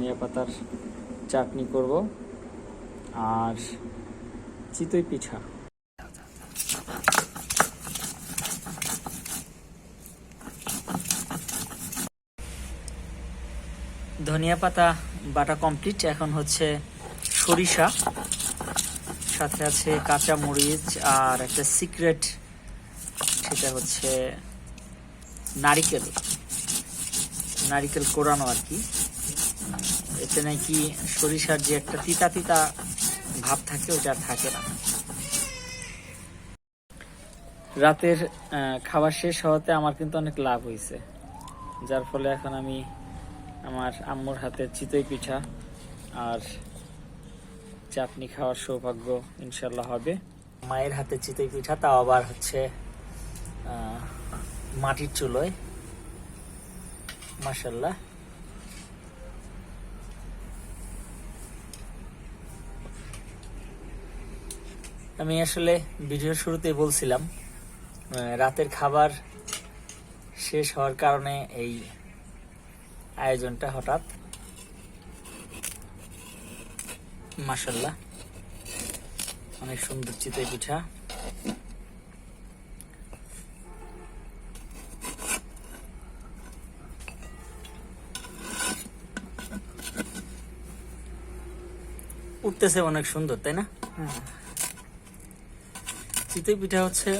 ধনিয়া পাতার চাটনি করব আর চিতই পিঠা। ধনিয়া পাতা বাটা কমপ্লিট। এখন হচ্ছে সরিষা, সাথে আছে কাঁচা মরিচ আর একটা সিক্রেট, সেটা হচ্ছে নারিকেল কোরানো আর কি। এতে নাকি সরিষার যে একটা তিতা তিতা ভাব থাকে ওটা থাকে না। রাতের খাবার শেষ হওয়াতে আমার কিন্তু অনেক লাভ হয়েছে, যার ফলে এখন আমি আমার আম্মুর হাতের চিতই পিঠা আর চাটনি খাওয়ার সৌভাগ্য ইনশাল্লাহ হবে। মায়ের হাতে চিতই পিঠা, তাও আবার হচ্ছে মাটির চুলোয়, মাশাল্লাহ। আমি আসলে ভিডিওর শুরুতেই বলছিলাম রাতের খাবার শেষ হওয়ার কারণে এই আয়োজনটা হঠাৎ। মাশাল্লাহ, অনেক সুন্দর চিতই পিঠা। উঠতেছে অনেক সুন্দর, তাই না? চিতই পিঠা হচ্ছে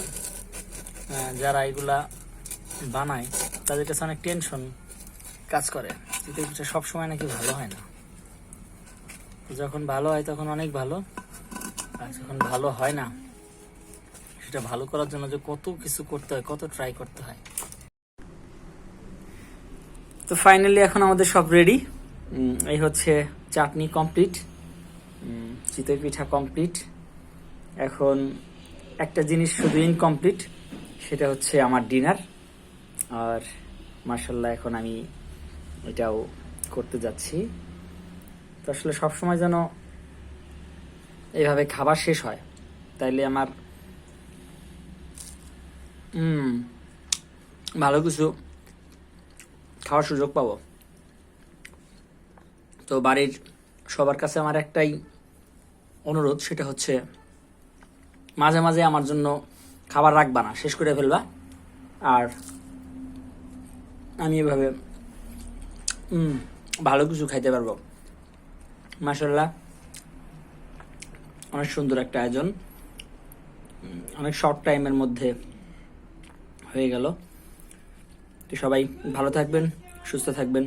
যারা এগুলা বানায় তাদের কাছে অনেক টেনশন কাজ করে। চিতই পিঠা সবসময় নাকি ভালো হয় না, যখন ভালো হয় তখন অনেক ভালো, আর যখন ভালো হয় না সেটা ভালো করার জন্য যে কত কিছু করতে হয়, কত ট্রাই করতে হয়। তো ফাইনালি এখন আমাদের সব রেডি। এই হচ্ছে চাটনি কমপ্লিট, চিতই পিঠা কমপ্লিট। এখন একটা জিনিস শুধু ইনকমপ্লিট, সেটা হচ্ছে আমার ডিনার। আর মাশাল্লাহ এখন আমি এটাও করতে যাচ্ছি। তো আসলে সবসময় যেন এইভাবে খাবার শেষ হয়, তাইলে আমার ভালো কিছু খাওয়ার সুযোগ পাবো। তো বাড়ির সবার কাছে আমার একটাই অনুরোধ, সেটা হচ্ছে মাঝে মাঝে আমার জন্য খাবার রাখবা না, শেষ করে ফেলবা। আর আমি এভাবে ভালো কিছু খাইতে পারবো। মাশাল্লাহ, অনেক সুন্দর একটা আয়োজন, অনেক শর্ট টাইমের মধ্যে হয়ে গেল। তো সবাই ভালো থাকবেন, সুস্থ থাকবেন।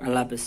আল্লাহ হাফেজ।